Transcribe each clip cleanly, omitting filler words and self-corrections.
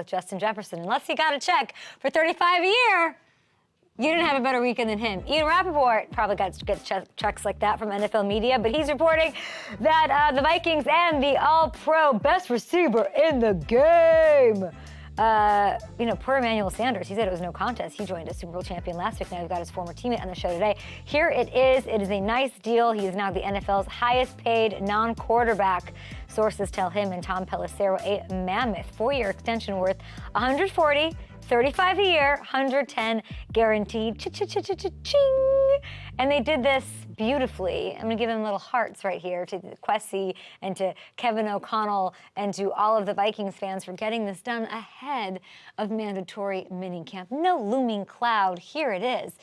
with Justin Jefferson. Unless he got a check for $35 a year, you didn't have a better weekend than him. Ian Rappaport probably gets checks like that from NFL media, but he's reporting that the Vikings and the all-pro best receiver in the game, poor Emmanuel Sanders, he said it was no contest. He joined a Super Bowl champion last week. Now we've got his former teammate on the show today. Here it is. It is a nice deal. He is now the NFL's highest paid non-quarterback. Sources tell him and Tom Pelissero a mammoth 4-year extension worth $140, $35 a year, $110 guaranteed. Ching! And they did this beautifully. I'm going to give them little hearts right here to Kwesi and to Kevin O'Connell and to all of the Vikings fans for getting this done ahead of mandatory minicamp. No looming cloud. Here it is.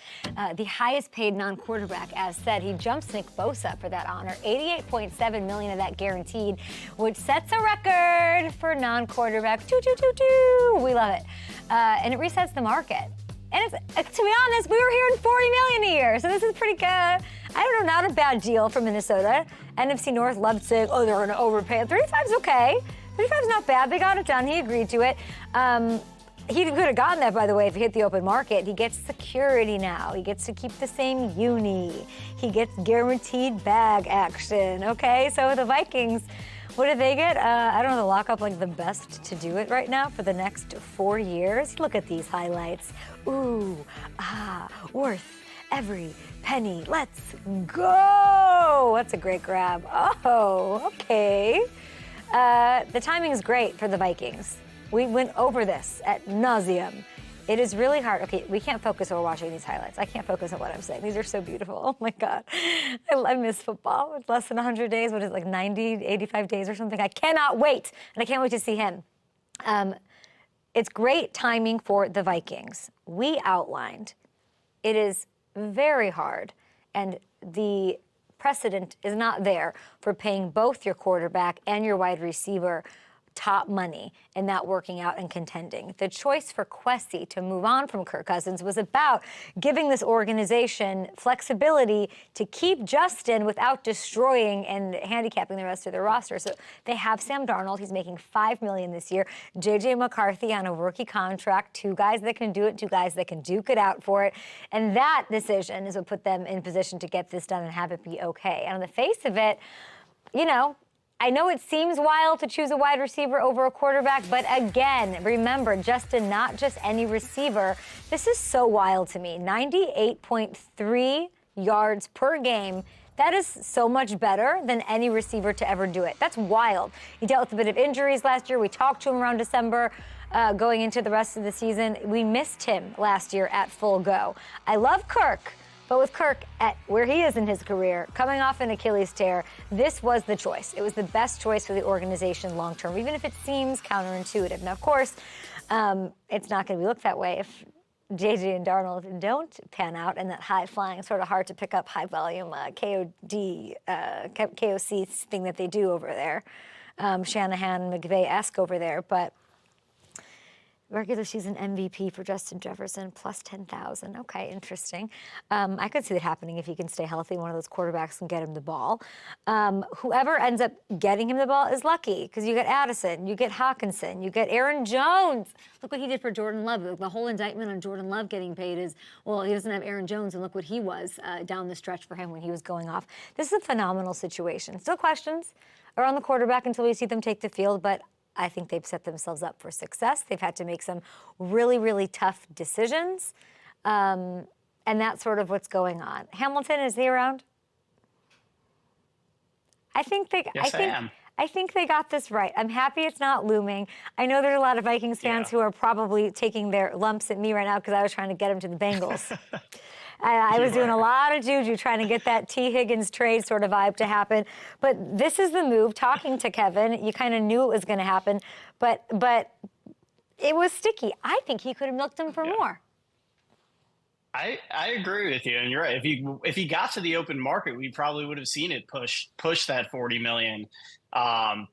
The highest paid non-quarterback, as said. He jumps Nick Bosa for that honor. $88.7 million of that guaranteed, which sets a record for non-quarterback. We love it. And it resets the market. And it's, to be honest, we were hearing $40 million a year, so this is pretty good. I don't know, not a bad deal for Minnesota. NFC North loved saying, oh, they're going to overpay. 35's okay. 35's not bad. They got it done. He agreed to it. He could have gotten that, by the way, if he hit the open market. He gets security now. He gets to keep the same uni. He gets guaranteed bag action, okay? So the Vikings, what did they get? I don't know, the lockup like the best to do it right now for the next 4 years. Look at these highlights. Ooh, worth every penny. Let's go. That's a great grab. Oh, okay. The timing is great for the Vikings. We went over this at nauseum. It is really hard. Okay, we can't focus while watching these highlights. I can't focus on what I'm saying. These are so beautiful. Oh my God. I miss football. It's less than 100 days. What is it, like 90, 85 days or something? I cannot wait. And I can't wait to see him. It's great timing for the Vikings. We outlined it is very hard, and the precedent is not there for paying both your quarterback and your wide receiver top money and not working out and contending. The choice for Kwesi to move on from Kirk Cousins was about giving this organization flexibility to keep Justin without destroying and handicapping the rest of their roster. So they have Sam Darnold. He's making $5 million this year. JJ McCarthy on a rookie contract. 2 guys that can do it, 2 guys that can duke it out for it. And that decision is what put them in position to get this done and have it be okay. And on the face of it, I know it seems wild to choose a wide receiver over a quarterback, but again, remember, Justin, not just any receiver. This is so wild to me. 98.3 yards per game. That is so much better than any receiver to ever do it. That's wild. He dealt with a bit of injuries last year. We talked to him around December. Going into the rest of the season, we missed him last year at full go. I love Kirk. But with Kirk at where he is in his career, coming off an Achilles tear, this was the choice. It was the best choice for the organization long term, even if it seems counterintuitive. Now, of course, it's not going to be looked that way if JJ and Darnold don't pan out and that high-flying, sort of hard to pick up high-volume KOC thing that they do over there. Shanahan, McVay-esque over there. But regular season MVP for Justin Jefferson, plus 10,000. Okay, interesting. I could see that happening if he can stay healthy. One of those quarterbacks can get him the ball. Whoever ends up getting him the ball is lucky because you get Addison, you get Hawkinson, you get Aaron Jones. Look what he did for Jordan Love. The whole indictment on Jordan Love getting paid is, well, he doesn't have Aaron Jones, and look what he was down the stretch for him when he was going off. This is a phenomenal situation. Still questions around the quarterback until we see them take the field, but I think they've set themselves up for success. They've had to make some really, really tough decisions. And that's sort of what's going on. Hamilton, is he around? I think they got this right. I'm happy it's not looming. I know there's a lot of Vikings fans who are probably taking their lumps at me right now because I was trying to get him to the Bengals. I was doing a lot of juju trying to get that T. Higgins trade sort of vibe to happen. But this is the move. Talking to Kevin, you kind of knew it was going to happen. But it was sticky. I think he could have milked him for more. I agree with you, and you're right. If he got to the open market, we probably would have seen it push that $40 million.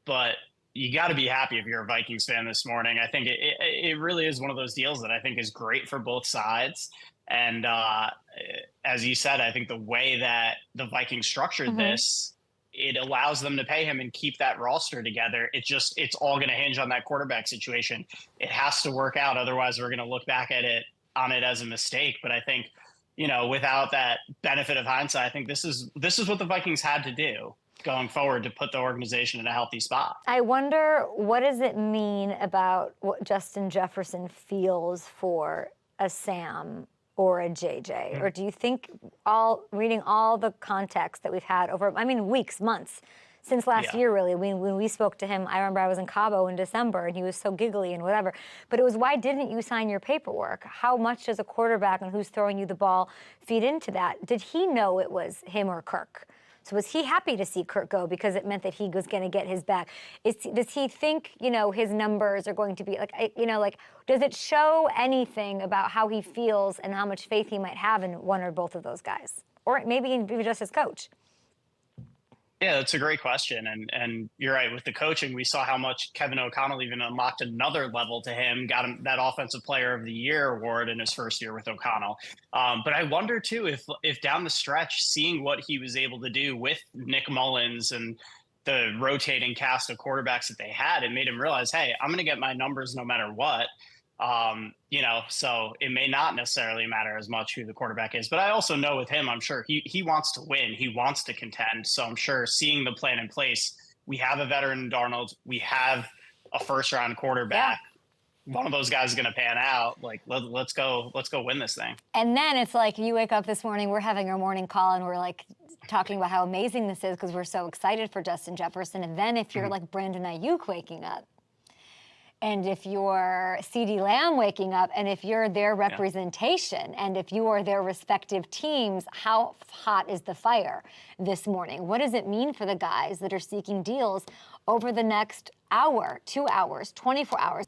But you got to be happy if you're a Vikings fan this morning. I think it really is one of those deals that I think is great for both sides. And as you said, I think the way that the Vikings structured this it allows them to pay him and keep that roster together. It's all going to hinge on that quarterback situation. It has to work out. Otherwise, we're going to look back at it as a mistake. But I think, without that benefit of hindsight, I think this is what the Vikings had to do going forward to put the organization in a healthy spot. I wonder, what does it mean about what Justin Jefferson feels for a Sam or a JJ? Or do you think, reading all the context that we've had over, weeks, months, since last year, really, when we spoke to him, I remember I was in Cabo in December, and he was so giggly and whatever. But it was, why didn't you sign your paperwork? How much does a quarterback and who's throwing you the ball feed into that? Did he know it was him or Kirk? So was he happy to see Kirk go because it meant that he was going to get his back? Does he think, his numbers are going to be does it show anything about how he feels and how much faith he might have in one or both of those guys? Or maybe even just his coach? Yeah, that's a great question. And you're right. With the coaching, we saw how much Kevin O'Connell even unlocked another level to him, got him that Offensive Player of the Year award in his first year with O'Connell. But I wonder, too, if down the stretch, seeing what he was able to do with Nick Mullins and the rotating cast of quarterbacks that they had, it made him realize, hey, I'm going to get my numbers no matter what. So it may not necessarily matter as much who the quarterback is, but I also know with him, I'm sure he wants to win. He wants to contend. So I'm sure seeing the plan in place, we have a veteran in Darnold. We have a first round quarterback. Yeah. One of those guys is going to pan out. Like, let's go win this thing. And then it's like, you wake up this morning, we're having our morning call and we're like talking about how amazing this is because we're so excited for Justin Jefferson. And then if you're like Brandon Ayuk waking up, and if you're CeeDee Lamb waking up, and if you're their representation, and if you are their respective teams, how hot is the fire this morning? What does it mean for the guys that are seeking deals over the next hour, 2 hours, 24 hours?